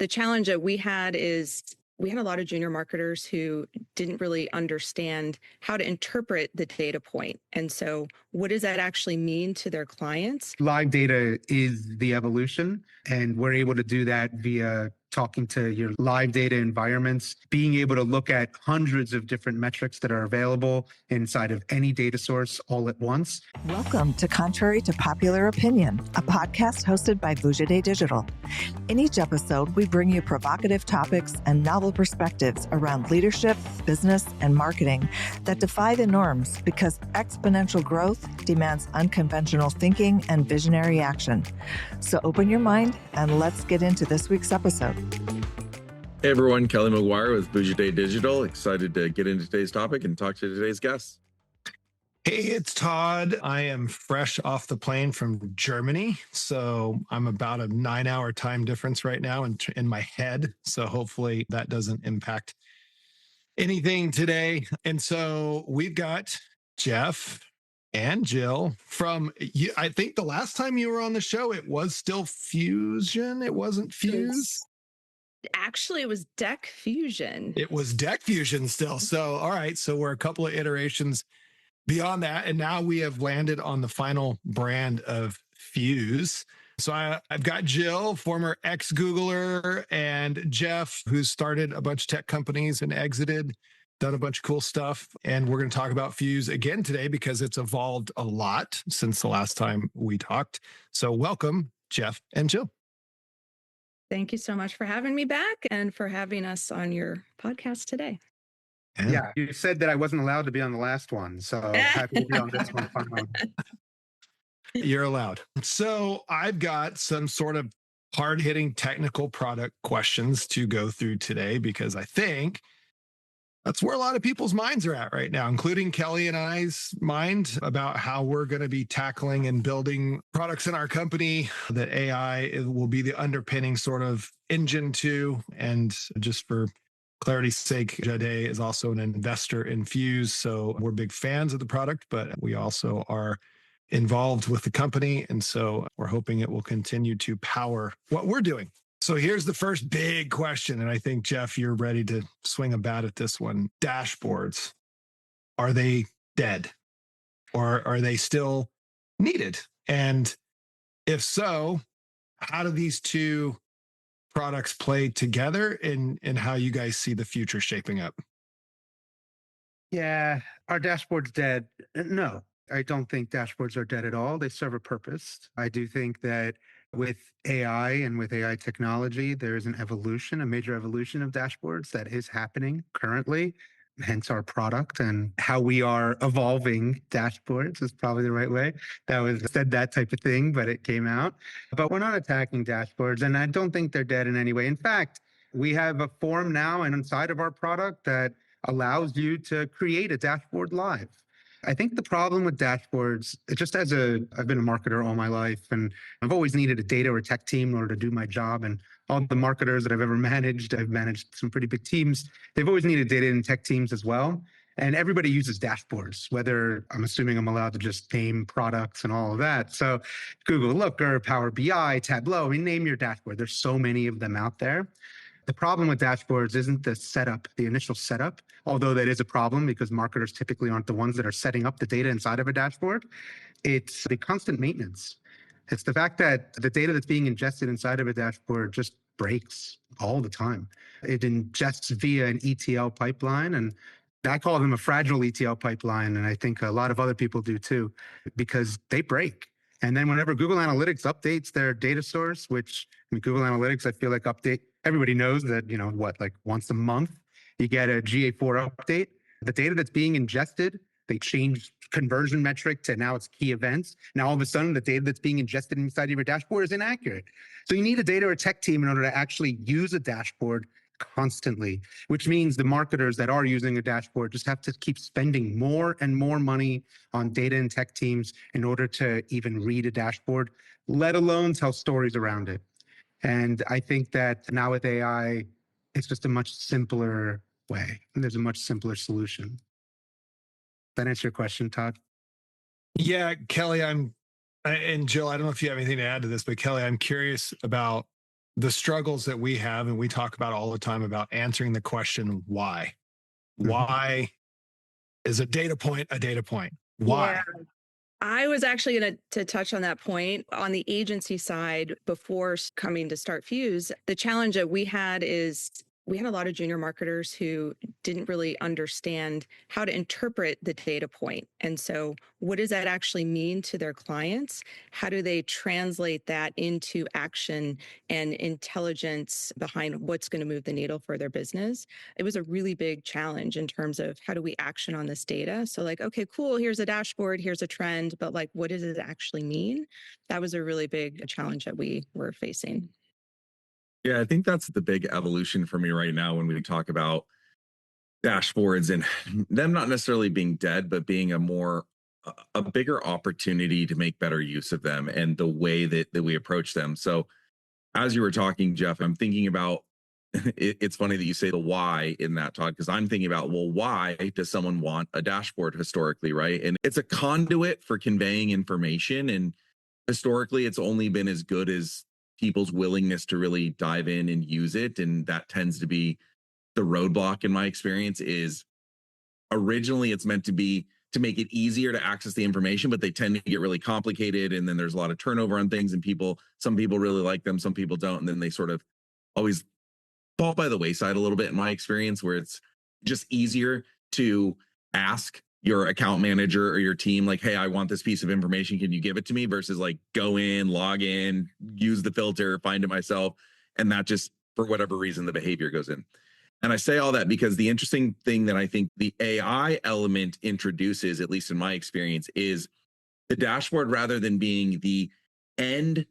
The challenge that we had is we had a lot of junior marketers who didn't really understand how to interpret the data point. And so what does that actually mean to their clients? Live data is the evolution, and we're able to do that via talking to your live data environments, being able to look at hundreds of different metrics that are available inside of any data source all at once. Welcome to Contrary to Popular Opinion, a podcast hosted by Fuse.is Digital. In each episode, we bring you provocative topics and novel perspectives around leadership, business, and marketing that defy the norms because exponential growth demands unconventional thinking and visionary action. So open your mind and let's get into this week's episode. Hey everyone, Kelly McGuire with Fuse.is Digital. Excited to get into today's topic and talk to today's guests. Hey, it's Todd. I am fresh off the plane from Germany. So I'm about a 9-hour time difference right now in my head. So hopefully that doesn't impact anything today. And so we've got Jeff and Jill from, I think the last time you were on the show, it was still Fusion. It wasn't Fuse. Actually, it was Deck Fusion. It was Deck Fusion still. So, all right. So we're a couple of iterations beyond that. And now we have landed on the final brand of Fuse. So I've got Jill, former ex-Googler, and Jeff, who's started a bunch of tech companies and exited, done a bunch of cool stuff. And we're going to talk about Fuse again today because it's evolved a lot since the last time we talked. So welcome, Jeff and Jill. Thank you so much for having me back and for having us on your podcast today. Yeah, you said that I wasn't allowed to be on the last one, so happy to be on this one. You're allowed. So I've got some sort of hard-hitting technical product questions to go through today because I think that's where a lot of people's minds are at right now, including Kelly and I's mind about how we're going to be tackling and building products in our company that AI will be the underpinning sort of engine to. And just for clarity's sake, Jade is also an investor in Fuse. So we're big fans of the product, but we also are involved with the company. And so we're hoping it will continue to power what we're doing. So here's the first big question. And I think, Jeff, you're ready to swing a bat at this one. Dashboards, are they dead? Or are they still needed? And if so, how do these two products play together in how you guys see the future shaping up? Yeah, are dashboards dead? No, I don't think dashboards are dead at all. They serve a purpose. I do think that with AI and with AI technology, there is an evolution, a major evolution of dashboards that is happening currently, hence our product and how we are evolving dashboards is probably the right way. That was said that type of thing, but it came out. But we're not attacking dashboards, and I don't think they're dead in any way. In fact, we have a form now and inside of our product that allows you to create a dashboard live. I think the problem with dashboards, I've been a marketer all my life, and I've always needed a data or tech team in order to do my job. And all the marketers that I've ever managed, I've managed some pretty big teams. They've always needed data and tech teams as well. And everybody uses dashboards, whether I'm assuming I'm allowed to just name products and all of that. So Google Looker, Power BI, Tableau, name your dashboard. There's so many of them out there. The problem with dashboards isn't the setup, the initial setup, although that is a problem because marketers typically aren't the ones that are setting up the data inside of a dashboard. It's the constant maintenance. It's the fact that the data that's being ingested inside of a dashboard just breaks all the time. It ingests via an ETL pipeline, and I call them a fragile ETL pipeline, and I think a lot of other people do too, because they break. And then whenever Google Analytics updates their data source, which Google Analytics, I feel like everybody knows that, like once a month, you get a GA4 update. The data that's being ingested, they change conversion metric to now it's key events. Now, all of a sudden, the data that's being ingested inside of your dashboard is inaccurate. So you need a data or tech team in order to actually use a dashboard constantly, which means the marketers that are using a dashboard just have to keep spending more and more money on data and tech teams in order to even read a dashboard, let alone tell stories around it. And I think that now with AI, it's just a much simpler way. And there's a much simpler solution. Does that answer your question, Todd? Yeah, Kelly, and Jill, I don't know if you have anything to add to this, but Kelly, I'm curious about the struggles that we have, and we talk about all the time about answering the question, why? Why is a data point a data point? Why? Yeah. I was actually going to touch on that point. On the agency side, before coming to start Fuse, the challenge that we had is we had a lot of junior marketers who didn't really understand how to interpret the data point. And so what does that actually mean to their clients? How do they translate that into action and intelligence behind what's going to move the needle for their business? It was a really big challenge in terms of how do we action on this data? So like, okay, cool, here's a dashboard, here's a trend, but like, what does it actually mean? That was a really big challenge that we were facing. Yeah, I think that's the big evolution for me right now when we talk about dashboards and them not necessarily being dead, but being a bigger opportunity to make better use of them and the way that we approach them. So as you were talking, Jeff, I'm thinking about it's funny that you say the why in that talk, because I'm thinking about, well, why does someone want a dashboard historically, right? And it's a conduit for conveying information. And historically, it's only been as good as people's willingness to really dive in and use it. And that tends to be the roadblock in my experience. Is originally it's meant to be to make it easier to access the information, but they tend to get really complicated. And then there's a lot of turnover on things, and some people really like them, some people don't. And then they sort of always fall by the wayside a little bit in my experience, where it's just easier to ask your account manager or your team, like, hey, I want this piece of information. Can you give it to me? Versus like go in, log in, use the filter, find it myself. And that just, for whatever reason, the behavior goes in. And I say all that because the interesting thing that I think the AI element introduces, at least in my experience, is the dashboard, rather than being the end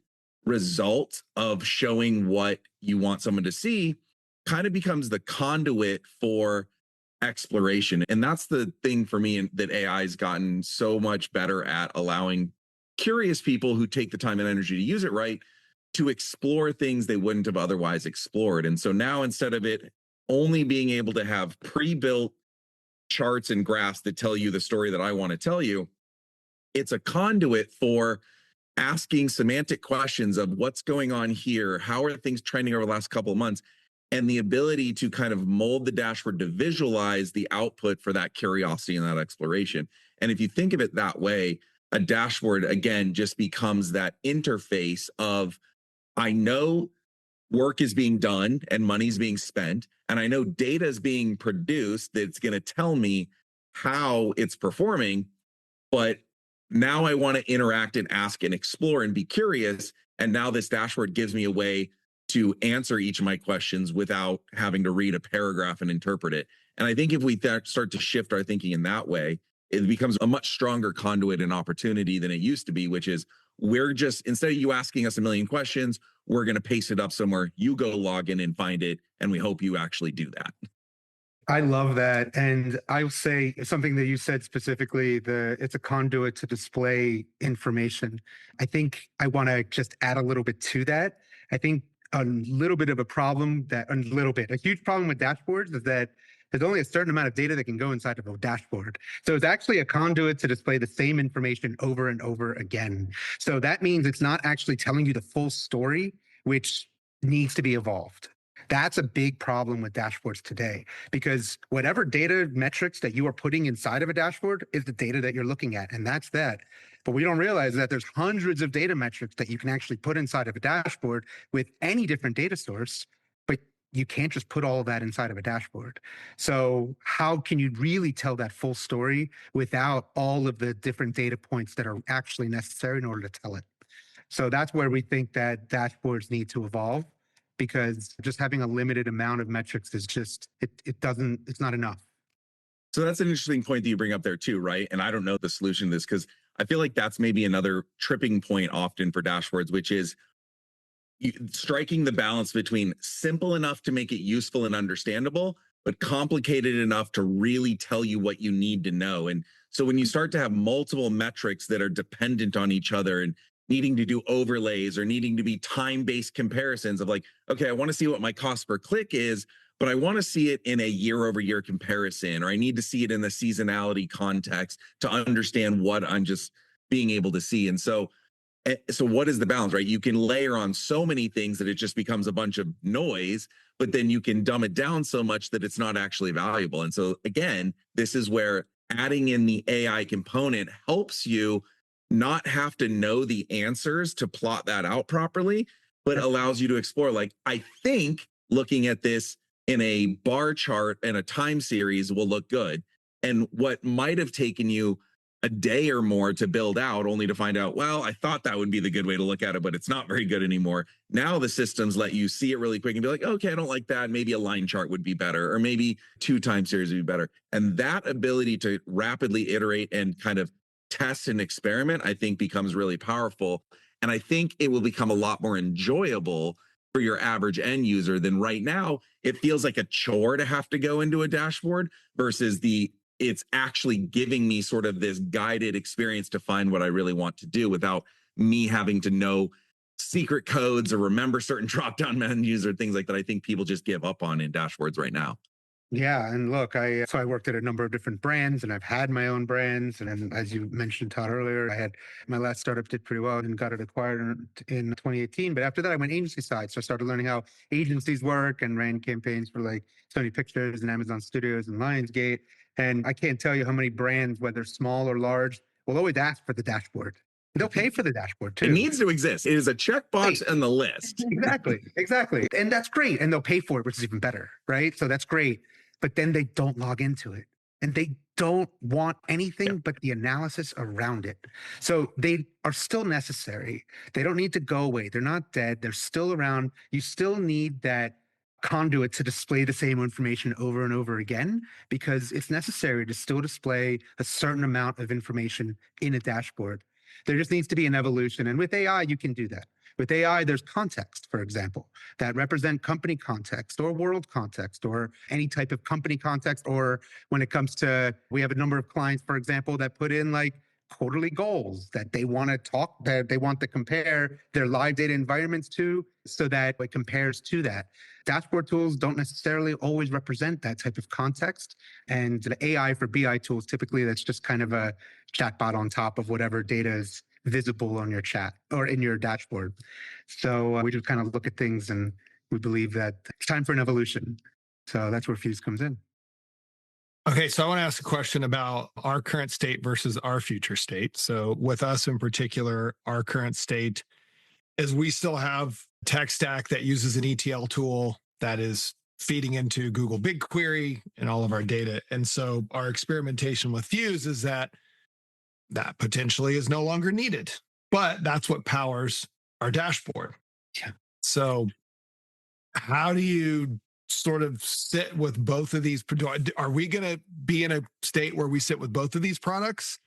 result of showing what you want someone to see, kind of becomes the conduit for exploration. And that's the thing for me, and that AI has gotten so much better at allowing curious people who take the time and energy to use it right to explore things they wouldn't have otherwise explored. And so now, instead of it only being able to have pre-built charts and graphs that tell you the story that I want to tell you, it's a conduit for asking semantic questions of what's going on here, how are things trending over the last couple of months, and the ability to kind of mold the dashboard to visualize the output for that curiosity and that exploration. And if you think of it that way, a dashboard, again, just becomes that interface of, I know work is being done and money's being spent, and I know data is being produced that's going to tell me how it's performing, but now I want to interact and ask and explore and be curious. And now this dashboard gives me a way to answer each of my questions without having to read a paragraph and interpret it. And I think if we start to shift our thinking in that way, it becomes a much stronger conduit and opportunity than it used to be, which is, we're just, instead of you asking us a million questions, we're going to paste it up somewhere. You go log in and find it. And we hope you actually do that. I love that. And I will say something that you said specifically, it's a conduit to display information. I think I want to just add a little bit to that. I think a little bit of a problem a huge problem with dashboards is that there's only a certain amount of data that can go inside of a dashboard. So it's actually a conduit to display the same information over and over again. So that means it's not actually telling you the full story, which needs to be evolved. That's a big problem with dashboards today, because whatever data metrics that you are putting inside of a dashboard is the data that you're looking at, and that's that. But we don't realize that there's hundreds of data metrics that you can actually put inside of a dashboard with any different data source, but you can't just put all of that inside of a dashboard. So how can you really tell that full story without all of the different data points that are actually necessary in order to tell it? So that's where we think that dashboards need to evolve, because just having a limited amount of metrics is just, it's not enough. So that's an interesting point that you bring up there too, right? And I don't know the solution to this, because I feel like that's maybe another tripping point often for dashboards, which is striking the balance between simple enough to make it useful and understandable, but complicated enough to really tell you what you need to know. And so when you start to have multiple metrics that are dependent on each other and needing to do overlays or needing to be time-based comparisons of like, okay, I want to see what my cost per click is, but I want to see it in a year-over-year comparison, or I need to see it in the seasonality context to understand what I'm just being able to see. And so So what is the balance, right? You can layer on so many things that it just becomes a bunch of noise, but then you can dumb it down so much that it's not actually valuable. And so again, this is where adding in the AI component helps you not have to know the answers to plot that out properly, but allows you to explore. Like, I think looking at this in a bar chart and a time series will look good. And what might have taken you a day or more to build out, only to find out, well, I thought that would be the good way to look at it, but it's not very good anymore. Now the systems let you see it really quick and be like, okay, I don't like that. Maybe a line chart would be better, or maybe 2 time series would be better. And that ability to rapidly iterate and kind of test and experiment, I think becomes really powerful. And I think it will become a lot more enjoyable for your average end user than right now. It feels like a chore to have to go into a dashboard versus it's actually giving me sort of this guided experience to find what I really want to do without me having to know secret codes or remember certain drop-down menus or things like that. I think people just give up on in dashboards right now. Yeah, and look, I worked at a number of different brands, and I've had my own brands. And as you mentioned, Todd, earlier, I had my last startup did pretty well and got it acquired in 2018. But after that, I went agency side, so I started learning how agencies work and ran campaigns for like Sony Pictures and Amazon Studios and Lionsgate. And I can't tell you how many brands, whether small or large, will always ask for the dashboard. They'll pay for the dashboard too. It needs to exist. It is a checkbox on the list. Exactly. And that's great. And they'll pay for it, which is even better, right? So that's great. But then they don't log into it. And they don't want anything but the analysis around it. So they are still necessary. They don't need to go away. They're not dead. They're still around. You still need that conduit to display the same information over and over again, because it's necessary to still display a certain amount of information in a dashboard. There just needs to be an evolution. And with AI, you can do that. With AI, there's context, for example, that represent company context or world context or any type of company context. Or when it comes to, we have a number of clients, for example, that put in like quarterly goals that they want to talk, that they want to compare their live data environments to, so that it compares to that. Dashboard tools don't necessarily always represent that type of context. And the AI for BI tools, typically that's just kind of a chatbot on top of whatever data is visible on your chat or in your dashboard. So we just kind of look at things and we believe that it's time for an evolution. So that's where Fuse comes in. Okay, so I want to ask a question about our current state versus our future state. So with us in particular, our current state is we still have tech stack that uses an ETL tool that is feeding into Google BigQuery and all of our data. And so our experimentation with Fuse is that potentially is no longer needed, but that's what powers our dashboard. Yeah. So how do you sort of sit with both of these? Are we going to be in a state where we sit with both of these products?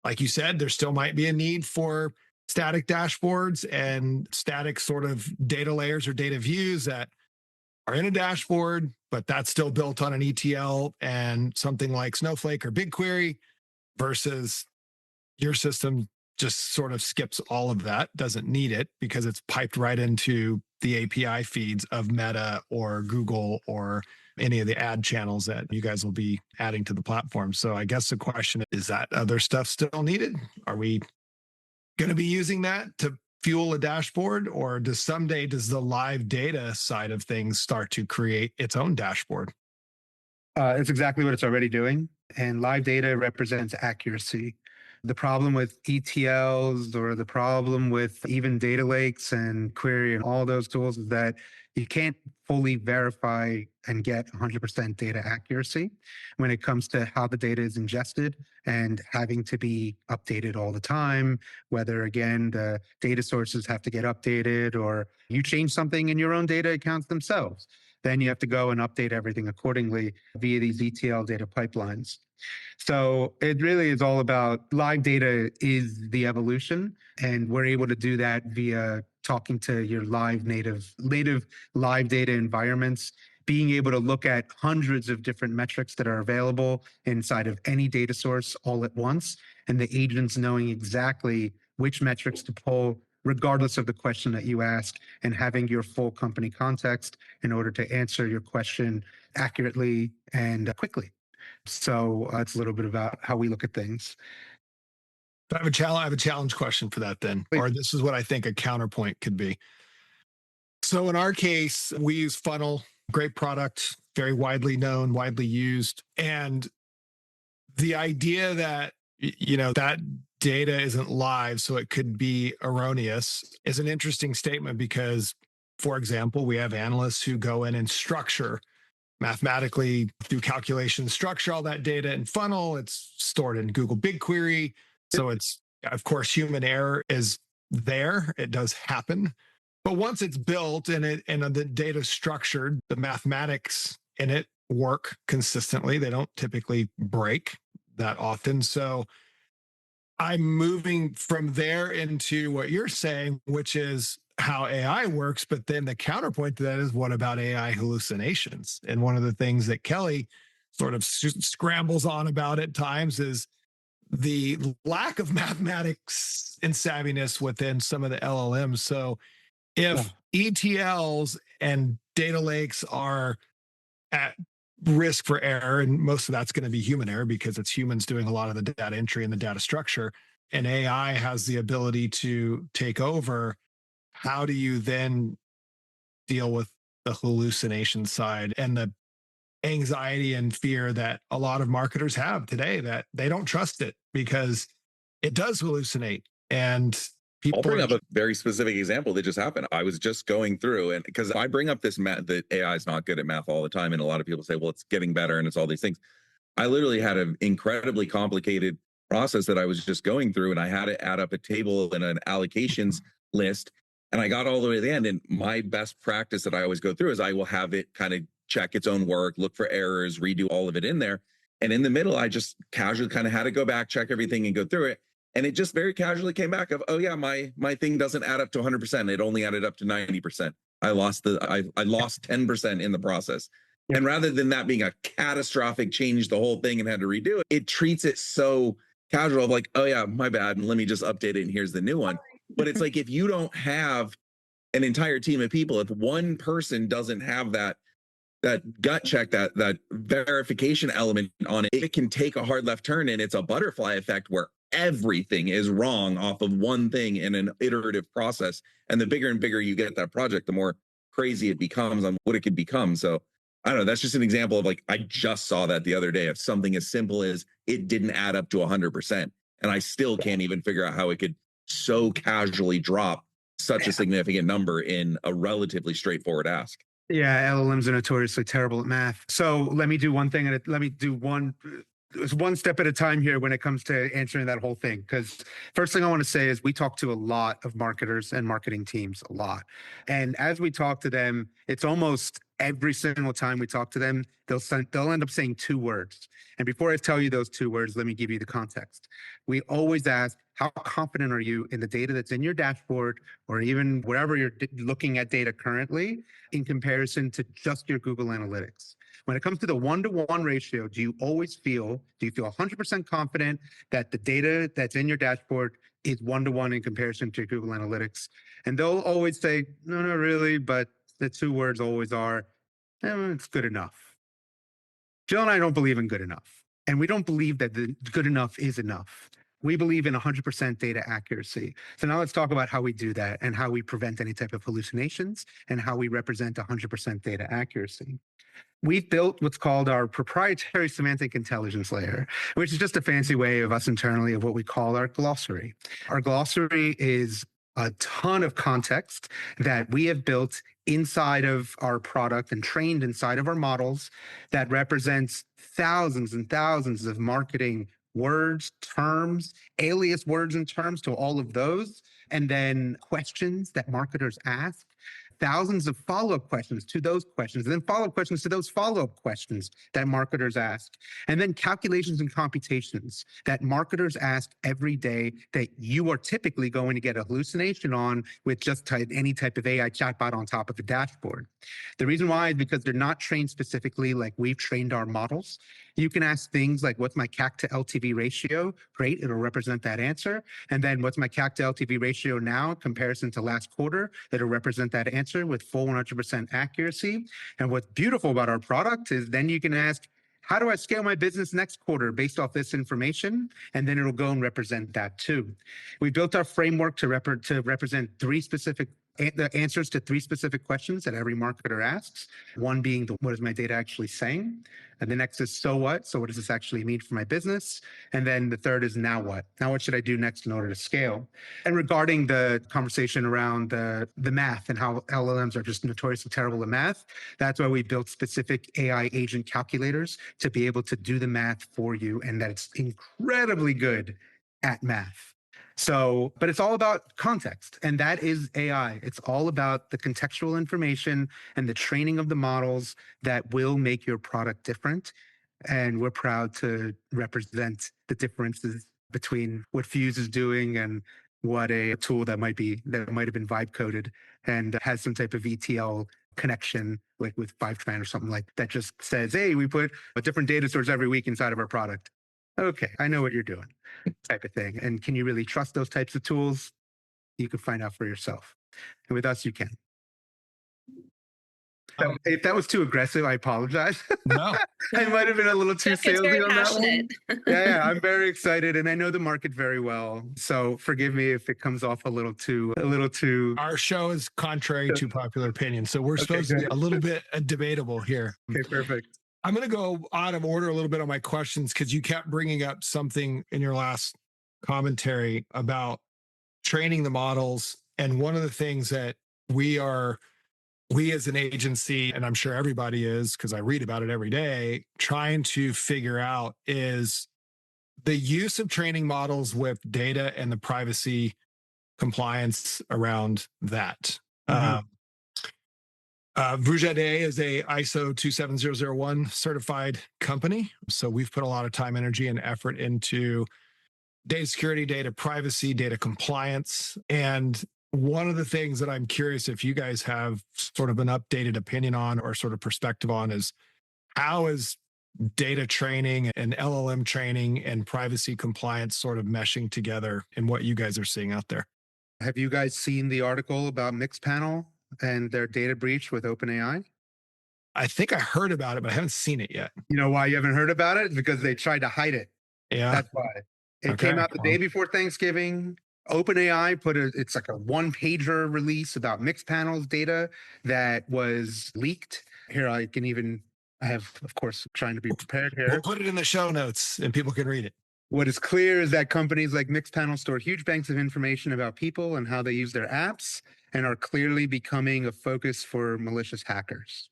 Like you said, there still might be a need for static dashboards and static sort of data layers or data views that are in a dashboard, but that's still built on an ETL and something like Snowflake or BigQuery, versus your system just sort of skips all of that, doesn't need it because it's piped right into the API feeds of Meta or Google or any of the ad channels that you guys will be adding to the platform. So I guess the question is that other stuff still needed? Are we going to be using that to fuel a dashboard, or does the live data side of things start to create its own dashboard? It's exactly what it's already doing. And live data represents accuracy. The problem with ETLs or the problem with even data lakes and query and all those tools is that you can't fully verify and get 100% data accuracy when it comes to how the data is ingested and having to be updated all the time, whether, again, the data sources have to get updated or you change something in your own data accounts themselves. Then you have to go and update everything accordingly via these ETL data pipelines. So it really is all about live data is the evolution, and we're able to do that via talking to your native live data environments, being able to look at hundreds of different metrics that are available inside of any data source all at once, and the agents knowing exactly which metrics to pull regardless of the question that you ask, and having your full company context in order to answer your question accurately and quickly. So that's a little bit about how we look at things. I have a challenge question for that then, Please. or this is what I think a counterpoint could be. So in our case, we use Funnel, great product, very widely known, widely used. And the idea that, that data isn't live, so it could be erroneous is an interesting statement because, for example, we have analysts who go in and structure mathematically through calculations, structure all that data in Funnel. It's stored in Google BigQuery. So it's, of course, human error is there. It does happen. But once it's built and the data structured, the mathematics in it work consistently. They don't typically break that often. So I'm moving from there into what you're saying, which is how AI works. But then the counterpoint to that is, what about AI hallucinations? And one of the things that Kelly sort of scrambles on about at times is the lack of mathematics and savviness within some of the LLMs. So if ETLs and data lakes are at risk for error, and most of that's going to be human error because it's humans doing a lot of the data entry and the data structure, and AI has the ability to take over, how do you then deal with the hallucination side and the anxiety and fear that a lot of marketers have today, that they don't trust it because it does hallucinate? And I'll bring up a very specific example that just happened. I was just going through, and because I bring up this math, that AI is not good at math all the time. And a lot of people say, well, it's getting better and it's all these things. I literally had an incredibly complicated process that I was just going through, and I had to add up a table and an allocations list. And I got all the way to the end. And my best practice that I always go through is I will have it kind of check its own work, look for errors, redo all of it in there. And in the middle, I just casually kind of had to go back, check everything and go through it. And it just very casually came back of, oh yeah, my thing doesn't add up to 100%. It only added up to 90%. I lost 10% in the process. Yep. And rather than that being a catastrophic change, the whole thing and had to redo it, it treats it so casual of like, oh yeah, my bad. And let me just update it. And here's the new one. But it's like, if you don't have an entire team of people, if one person doesn't have that gut check, that verification element on it, it can take a hard left turn, and it's a butterfly effect where everything is wrong off of one thing in an iterative process. And the bigger and bigger you get that project, the more crazy it becomes on what it could become. So I don't know, that's just an example of like, I just saw that the other day of something as simple as it didn't add up to 100%. And I still can't even figure out how it could so casually drop such a significant number in a relatively straightforward ask. Yeah, LLMs are notoriously terrible at math. So let me do one thing, and let me do one step at a time here when it comes to answering that whole thing. Because first thing I want to say is we talk to a lot of marketers and marketing teams, a lot. And as we talk to them, it's almost every single time we talk to them, they'll end up saying two words. And before I tell you those two words, let me give you the context. We always ask, how confident are you in the data that's in your dashboard, or even wherever you're looking at data currently, in comparison to just your Google Analytics? When it comes to the 1-to-1 ratio, do you feel 100% confident that the data that's in your dashboard is 1-to-1 in comparison to Google Analytics? And they'll always say, no, not really, but the two words always are, it's good enough. Jill and I don't believe in good enough. And we don't believe that the good enough is enough. We believe in 100% data accuracy. So now let's talk about how we do that and how we prevent any type of hallucinations and how we represent 100% data accuracy. We've built what's called our proprietary semantic intelligence layer, which is just a fancy way of us internally of what we call our glossary. Our glossary is a ton of context that we have built inside of our product and trained inside of our models that represents thousands and thousands of marketing words, terms, alias words and terms to all of those, and then questions that marketers ask, thousands of follow-up questions to those questions, and then follow-up questions to those follow-up questions that marketers ask, and then calculations and computations that marketers ask every day that you are typically going to get a hallucination on with just any type of AI chatbot on top of the dashboard. The reason why is because they're not trained specifically like we've trained our models. You can ask things like, what's my CAC to LTV ratio? Great, it'll represent that answer. And then what's my CAC to LTV ratio now in comparison to last quarter? It'll represent that answer with full 100% accuracy. And what's beautiful about our product is then you can ask, how do I scale my business next quarter based off this information? And then it'll go and represent that too. We built our framework to represent the answers to three specific questions that every marketer asks. One being, what is my data actually saying? And the next is, so what? So what does this actually mean for my business? And then the third is, now what? Now what should I do next in order to scale? And regarding the conversation around the math and how LLMs are just notoriously terrible at math, that's why we built specific AI agent calculators to be able to do the math for you, and that it's incredibly good at math. So, but it's all about context, and that is AI. It's all about the contextual information and the training of the models that will make your product different. And we're proud to represent the differences between what Fuse is doing and what a tool that might have been vibe coded and has some type of ETL connection, like with Fivetran or something like that, just says, hey, we put a different data source every week inside of our product. Okay, I know what you're doing, type of thing. And can you really trust those types of tools? You can find out for yourself. And with us, you can. So if that was too aggressive, I apologize. No. I might have been a little too Jeff gets very salesy on that passionate. one. Yeah, I'm very excited, and I know the market very well. So forgive me if it comes off a little too. Our show is contrary to popular opinion, so we're Okay, supposed to be good. a little bit debatable here. Okay, perfect. I'm going to go out of order a little bit on my questions because you kept bringing up something in your last commentary about training the models. And one of the things that we as an agency, and I'm sure everybody is, because I read about it every day, trying to figure out is the use of training models with data and the privacy compliance around that. Mhm. Vujade is a ISO 27001 certified company. So we've put a lot of time, energy, and effort into data security, data privacy, data compliance. And one of the things that I'm curious if you guys have sort of an updated opinion on or sort of perspective on is how is data training and LLM training and privacy compliance sort of meshing together in what you guys are seeing out there? Have you guys seen the article about Mixpanel and their data breach with OpenAI? I think I heard about it, but I haven't seen it yet. You know why you haven't heard about it? Because they tried to hide it. Yeah. That's why. It came out the day before Thanksgiving. OpenAI it's like a one-pager release about Mixpanel's data that was leaked. Here, I have, of course, trying to be prepared here. We'll put it in the show notes and people can read it. What is clear is that companies like Mixpanel store huge banks of information about people and how they use their apps and are clearly becoming a focus for malicious hackers.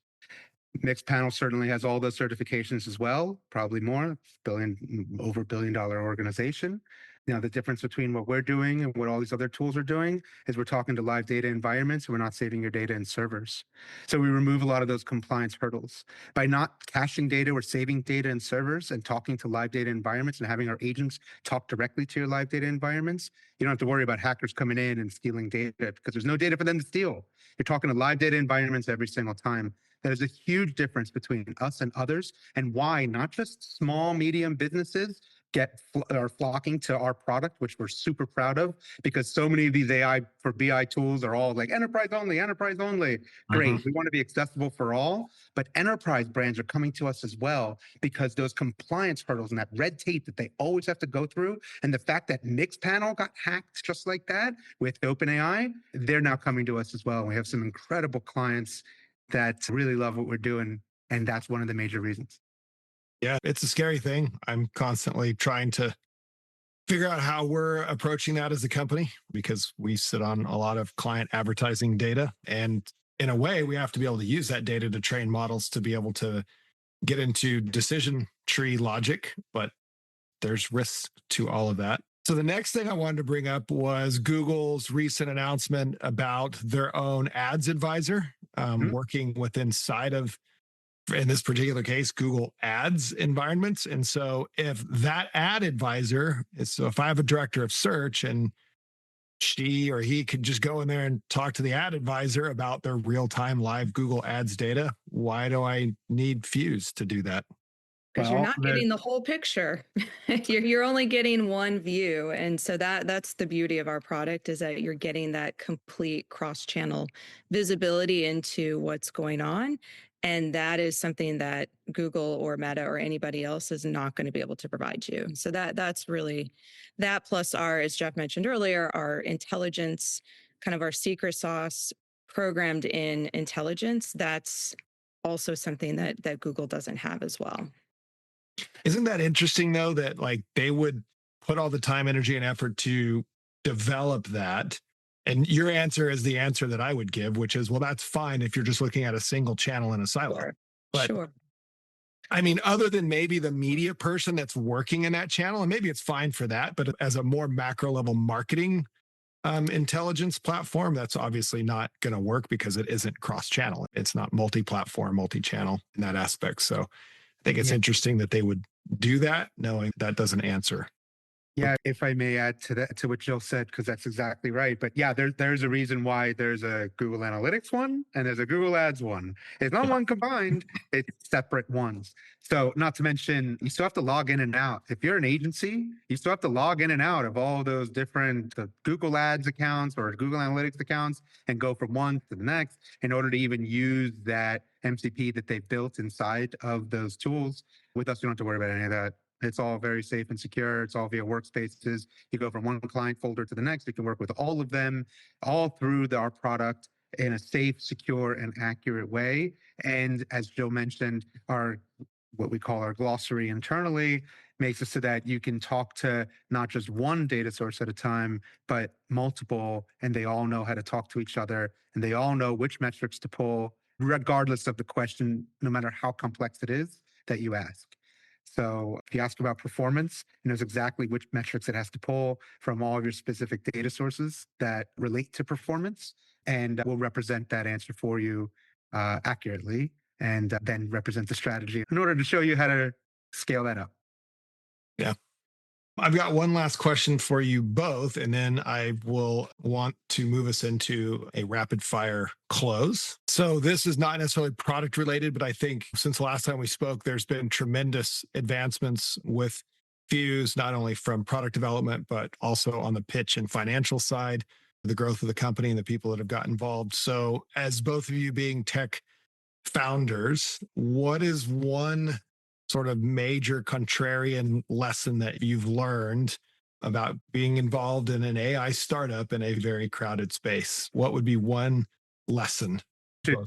Mixpanel certainly has all those certifications as well, probably more, over $1 billion organization. Now, the difference between what we're doing and what all these other tools are doing is we're talking to live data environments. And we're not saving your data in servers. So we remove a lot of those compliance hurdles. By not caching data or saving data in servers and talking to live data environments and having our agents talk directly to your live data environments, you don't have to worry about hackers coming in and stealing data because there's no data for them to steal. You're talking to live data environments every single time. There's a huge difference between us and others, and why not just small, medium businesses are flocking to our product, which we're super proud of, because so many of these AI for BI tools are all like enterprise only, enterprise only. Great. We want to be accessible for all, but enterprise brands are coming to us as well because those compliance hurdles and that red tape that they always have to go through, and the fact that Mixpanel got hacked just like that with OpenAI, they're now coming to us as well. We have some incredible clients that really love what we're doing, and that's one of the major reasons. Yeah, it's a scary thing. I'm constantly trying to figure out how we're approaching that as a company because we sit on a lot of client advertising data. And in a way, we have to be able to use that data to train models to be able to get into decision tree logic, but there's risk to all of that. So the next thing I wanted to bring up was Google's recent announcement about their own ads advisor working with inside of, in this particular case, Google Ads environments. And so if that ad advisor so if I have a director of search and she or he could just go in there and talk to the ad advisor about their real-time live Google Ads data, why do I need Fuse to do that? Because you're not getting the whole picture. You're only getting one view. And so that's the beauty of our product, is that you're getting that complete cross-channel visibility into what's going on. And that is something that Google or Meta or anybody else is not going to be able to provide you. So that's really that, plus our, as Jeff mentioned earlier, our intelligence, kind of our secret sauce programmed in intelligence. That's also something that Google doesn't have as well. Isn't that interesting though, that like they would put all the time, energy, and effort to develop that? And your answer is the answer that I would give, which is, well, that's fine if you're just looking at a single channel in a silo. Sure. But Sure. I mean, other than maybe the media person that's working in that channel, and maybe it's fine for that, but as a more macro level marketing intelligence platform, that's obviously not going to work because it isn't cross-channel. It's not multi-platform, multi-channel in that aspect. So I think it's interesting that they would do that, knowing that doesn't answer. Yeah, if I may add to that, to what Jill said, because that's exactly right. But yeah, there's a reason why there's a Google Analytics one and there's a Google Ads one. It's not one combined, it's separate ones. So not to mention, you still have to log in and out. If you're an agency, you still have to log in and out of all those different Google Ads accounts or Google Analytics accounts and go from one to the next in order to even use that MCP that they've built inside of those tools. With us, you don't have to worry about any of that. It's all very safe and secure. It's all via workspaces. You go from one client folder to the next. You can work with all of them, all through our product in a safe, secure, and accurate way. And as Joe mentioned, what we call our glossary internally makes it so that you can talk to not just one data source at a time, but multiple, and they all know how to talk to each other, and they all know which metrics to pull, regardless of the question, no matter how complex it is that you ask. So if you ask about performance, it knows exactly which metrics it has to pull from all of your specific data sources that relate to performance, and will represent that answer for you accurately, and then represent the strategy in order to show you how to scale that up. Yeah. I've got one last question for you both, and then I will want to move us into a rapid fire close. So this is not necessarily product related, but I think since the last time we spoke, there's been tremendous advancements with Fuse, not only from product development, but also on the pitch and financial side, the growth of the company and the people that have got involved. So as both of you being tech founders, what is one sort of major contrarian lesson that you've learned about being involved in an AI startup in a very crowded space? What would be one lesson?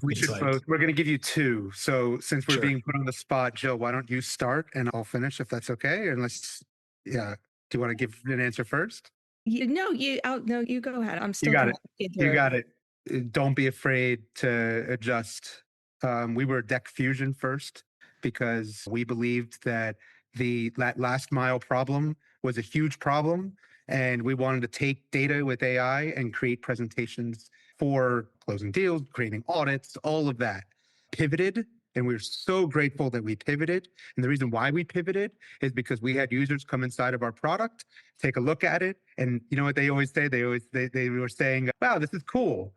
We should both. We're going to give you two. So since we're being put on the spot, Jill, why don't you start and I'll finish if that's okay? Unless, yeah. Do you want to give an answer first? You go ahead. I'm still. You got it. You got it. Don't be afraid to adjust. We were Deck Fusion first, because we believed that that last mile problem was a huge problem. And we wanted to take data with AI and create presentations for closing deals, creating audits, all of that. Pivoted. And we're so grateful that we pivoted. And the reason why we pivoted is because we had users come inside of our product, take a look at it. And you know what they always say? They were saying, wow, this is cool.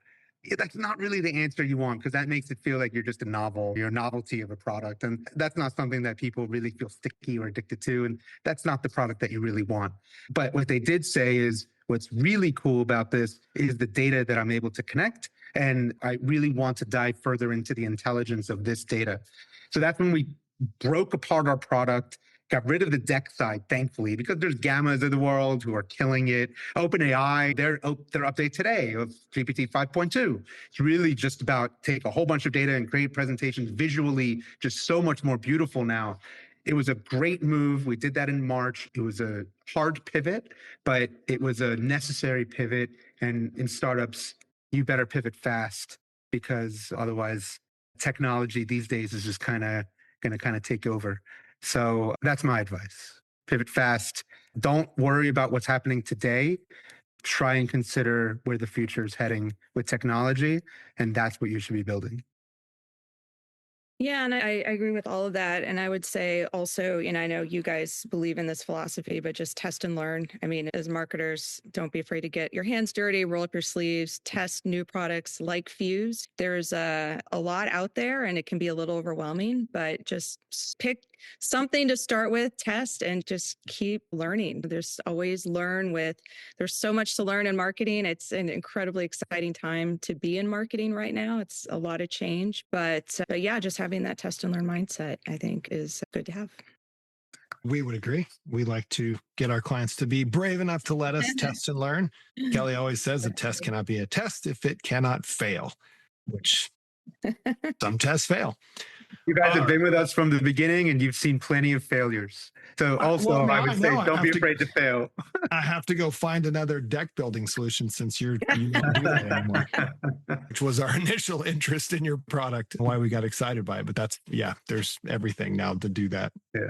That's not really the answer you want, because that makes it feel like you're just a you're a novelty of a product. And that's not something that people really feel sticky or addicted to. And that's not the product that you really want. But what they did say is, what's really cool about this is the data that I'm able to connect. And I really want to dive further into the intelligence of this data. So that's when we broke apart our product, got rid of the deck side, thankfully, because there's Gammas of the world who are killing it. OpenAI, their update today of GPT 5.2. It's really just about take a whole bunch of data and create presentations visually, just so much more beautiful now. It was a great move. We did that in March. It was a hard pivot, but it was a necessary pivot. And in startups, you better pivot fast, because otherwise technology these days is just going to take over. So that's my advice. Pivot fast. Don't worry about what's happening today. Try and consider where the future is heading with technology. And that's what you should be building. Yeah, and I agree with all of that. And I would say also, I know you guys believe in this philosophy, but just test and learn. I mean, as marketers, don't be afraid to get your hands dirty, roll up your sleeves, test new products like Fuse. There's a lot out there and it can be a little overwhelming, but just pick something to start with, test, and just keep learning. There's so much to learn in marketing. It's an incredibly exciting time to be in marketing right now. It's a lot of change, but yeah, just have having that test and learn mindset, I think, is good to have. We would agree. We like to get our clients to be brave enough to let us test and learn. Kelly always says a test cannot be a test if it cannot fail, which some tests fail. You guys have been with us from the beginning and you've seen plenty of failures. So also, I would say don't be afraid to fail. I have to go find another deck building solution since you don't do that anymore, which was our initial interest in your product and why we got excited by it. But there's everything now to do that. Yeah.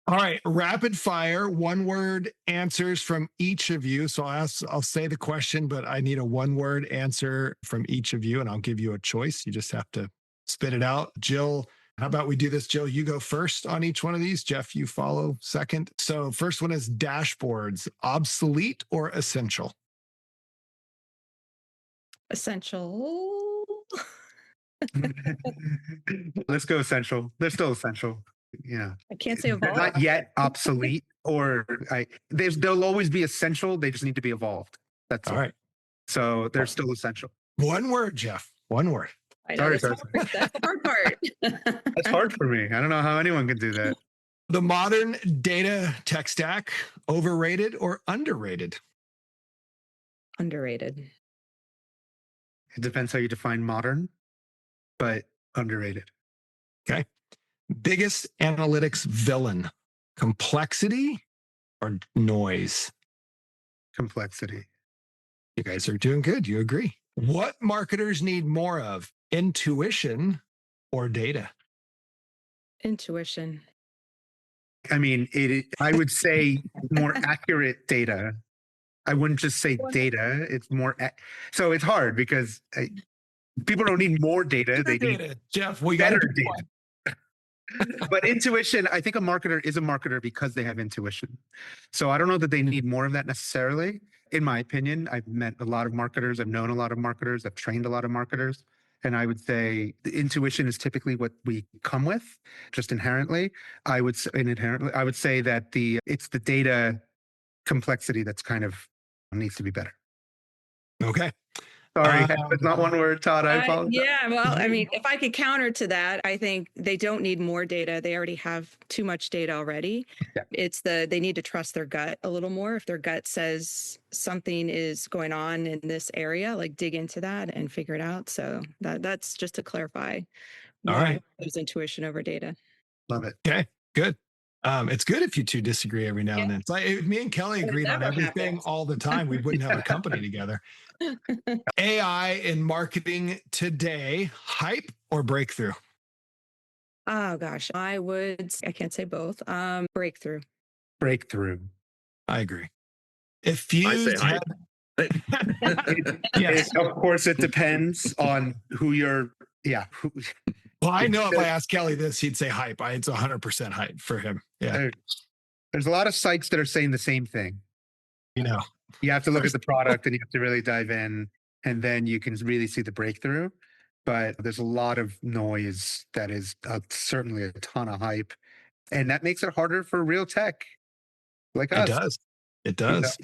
All right, rapid fire, one word answers from each of you. So I'll say the question, but I need a one word answer from each of you and I'll give you a choice. You just have to spit it out. Jill, how about we do this? Jill, you go first on each one of these. Jeff, you follow second. So first one is dashboards, obsolete or essential? Essential. Let's go essential. They're still essential. Yeah. I can't say They're evolved. not yet obsolete they'll always be essential. They just need to be evolved. That's all right. So they're still essential. One word, Jeff. One word. I know, that's the hard part. That's hard for me. I don't know how anyone can do that. The modern data tech stack, overrated or underrated? Underrated. It depends how you define modern, but underrated. Okay. Biggest analytics villain, complexity or noise? Complexity. You guys are doing good. You agree. What marketers need more of, intuition or data? Intuition. I mean, I would say more accurate data. I wouldn't just say data. It's more. So it's hard because people don't need more data. They need Jeff, we got better data. But intuition, I think a marketer is a marketer because they have intuition. So I don't know that they need more of that necessarily. In my opinion, I've met a lot of marketers. I've known a lot of marketers. I've trained a lot of marketers. And I would say the intuition is typically what we come with just inherently. I would say that it's the data complexity that's kind of needs to be better. Okay. Sorry, it's not one word, Todd. I apologize. Yeah, well, I mean, if I could counter to that, I think they don't need more data. They already have too much data already. Yeah. They need to trust their gut a little more. If their gut says something is going on in this area, like dig into that and figure it out. So that's just to clarify. All right. There's intuition over data. Love it. Okay, good. It's good if you two disagree every now and then. It's like if me and Kelly agreed on everything all the time, we wouldn't have a company together. AI in marketing today, hype or breakthrough? Oh gosh, I can't say both. Breakthrough. Breakthrough. I agree. If Fuse I say hype. Yes. Of course, it depends on who you're. Yeah. Well, I know if I asked Kelly this, he'd say hype. It's 100% hype for him. Yeah. There's a lot of sites that are saying the same thing. You have to look at the product and you have to really dive in, and then you can really see the breakthrough. But there's a lot of noise that is certainly a ton of hype, and that makes it harder for real tech like us. It does.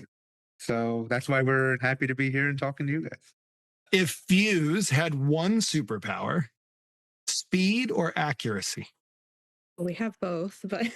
So that's why we're happy to be here and talking to you guys. If Fuse had one superpower, speed or accuracy? We have both, but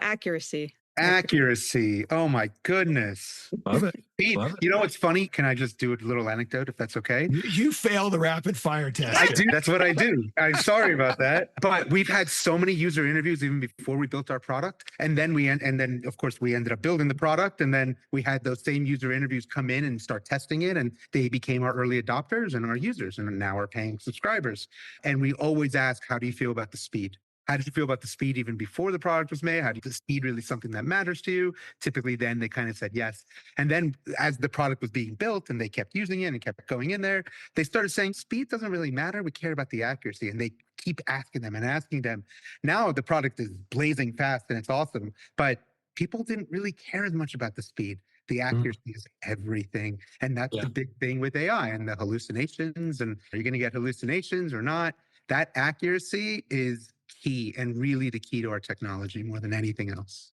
accuracy. Accuracy. Oh my goodness. Love it. Speed. You know what's funny? Can I just do a little anecdote if that's okay? You fail the rapid fire test. I do. That's what I do. I'm sorry about that. But we've had so many user interviews even before we built our product. And then of course we ended up building the product. And then we had those same user interviews come in and start testing it. And they became our early adopters and our users and now are paying subscribers. And we always ask, how do you feel about the speed? How did you feel about the speed even before the product was made? Is the speed really something that matters to you? Typically, then they kind of said yes. And then as the product was being built and they kept using it and kept going in there, they started saying speed doesn't really matter. We care about the accuracy. And they keep asking them and asking them. Now the product is blazing fast and it's awesome, but people didn't really care as much about the speed. The accuracy is everything. And that's the big thing with AI and the hallucinations. And are you going to get hallucinations or not? That accuracy is key and really the key to our technology more than anything else.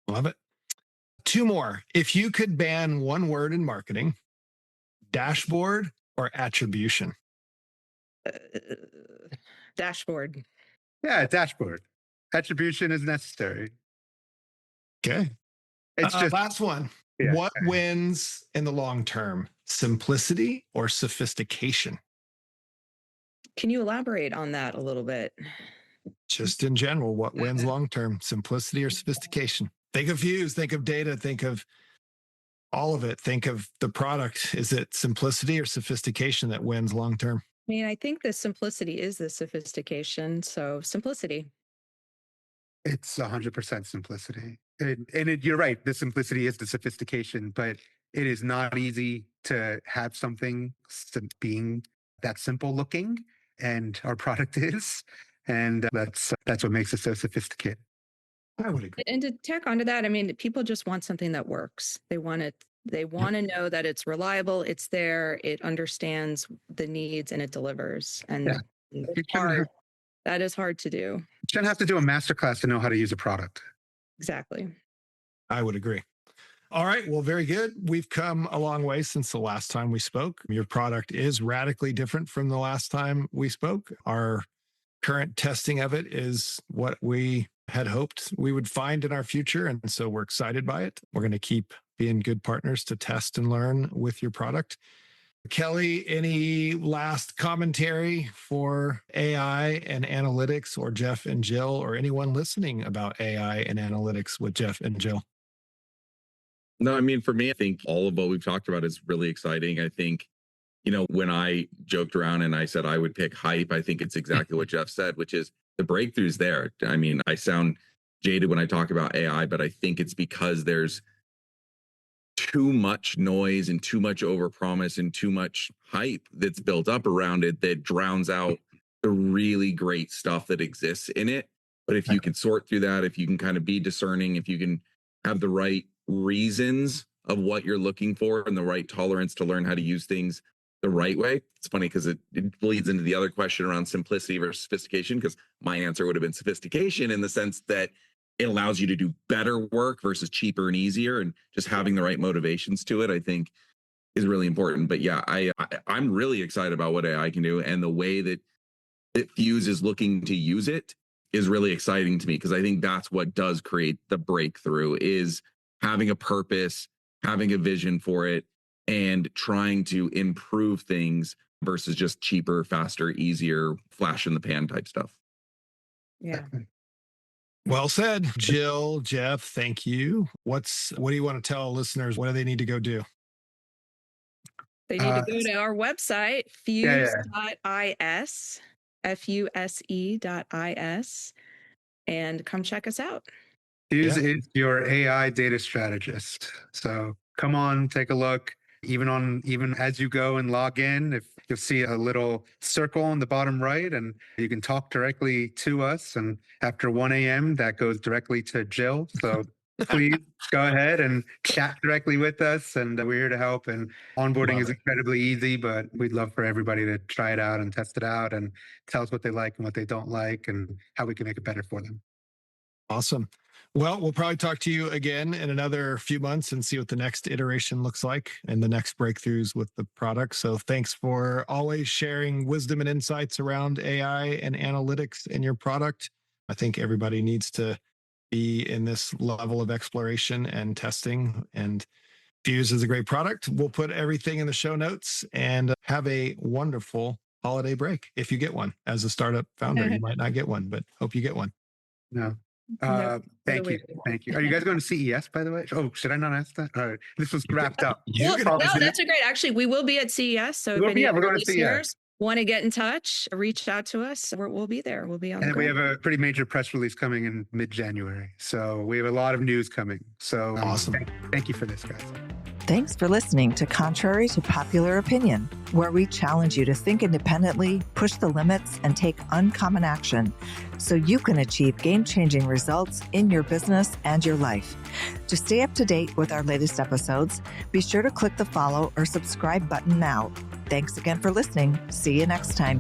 Love it. Two more. If you could ban one word in marketing, dashboard or attribution? Dashboard. Yeah, dashboard. Attribution is necessary. Okay. It's just last one. Yeah. What wins in the long term? Simplicity or sophistication? Can you elaborate on that a little bit? Just in general, what wins long term? Simplicity or sophistication? Think of Fuse, think of data, think of all of it. Think of the product. Is it simplicity or sophistication that wins long term? I mean, I think the simplicity is the sophistication. So simplicity. It's 100% simplicity. You're right. The simplicity is the sophistication, but it is not easy to have something being that simple looking, and our product is, and that's what makes it so sophisticated. I would agree. And to tack onto that, I mean, people just want something that works. They want it. They want to know that it's reliable, it's there, it understands the needs, and it delivers. And it's hard. That is hard to do. You shouldn't have to do a masterclass to know how to use a product. Exactly. I would agree. All right. Well, very good. We've come a long way since the last time we spoke. Your product is radically different from the last time we spoke. Our current testing of it is what we had hoped we would find in our future. And so we're excited by it. We're going to keep being good partners to test and learn with your product. Kelly, any last commentary for AI and analytics, or Jeff and Jill, or anyone listening about AI and analytics with Jeff and Jill? No, I mean, for me, I think all of what we've talked about is really exciting. I think, when I joked around and I said I would pick hype, I think it's exactly what Jeff said, which is the breakthrough's there. I mean, I sound jaded when I talk about AI, but I think it's because there's too much noise and too much overpromise and too much hype that's built up around it that drowns out the really great stuff that exists in it. But if you can sort through that, if you can kind of be discerning, if you can have the right reasons of what you're looking for and the right tolerance to learn how to use things the right way. It's funny because it bleeds into the other question around simplicity versus sophistication, because my answer would have been sophistication in the sense that it allows you to do better work versus cheaper and easier, and just having the right motivations to it, I think, is really important. But yeah, I'm really excited about what AI can do, and the way that Fuse is looking to use it is really exciting to me, because I think that's what does create the breakthrough, is having a purpose, having a vision for it, and trying to improve things versus just cheaper, faster, easier, flash in the pan type stuff. Yeah. Well said. Jill, Jeff, thank you. What do you want to tell listeners? What do they need to go do? They need to go to our website, Fuse.is, Fuse.is, and come check us out. Fuse is your AI data strategist. So come on, take a look. Even as you go and log in, if you'll see a little circle on the bottom right, and you can talk directly to us. And after 1 a.m., that goes directly to Jill. So please go ahead and chat directly with us. And we're here to help. And onboarding is incredibly easy, but we'd love for everybody to try it out and test it out and tell us what they like and what they don't like and how we can make it better for them. Awesome. Well, we'll probably talk to you again in another few months and see what the next iteration looks like and the next breakthroughs with the product. So thanks for always sharing wisdom and insights around AI and analytics in your product. I think everybody needs to be in this level of exploration and testing, and Fuse is a great product. We'll put everything in the show notes, and have a wonderful holiday break. If you get one as a startup founder, you might not get one, but hope you get one. No. Thank you. Are you guys going to CES, by the way? Oh, should I not ask that? All right. This was wrapped up. Well, no, that's a great. Actually, we will be at CES. So if any of our listeners want to get in touch, reach out to us. We'll be there. We'll be on. And we have a pretty major press release coming in mid-January. So we have a lot of news coming. So awesome. Thank you for this, guys. Thanks for listening to Contrary to Popular Opinion, where we challenge you to think independently, push the limits, and take uncommon action so you can achieve game-changing results in your business and your life. To stay up to date with our latest episodes, be sure to click the follow or subscribe button now. Thanks again for listening. See you next time.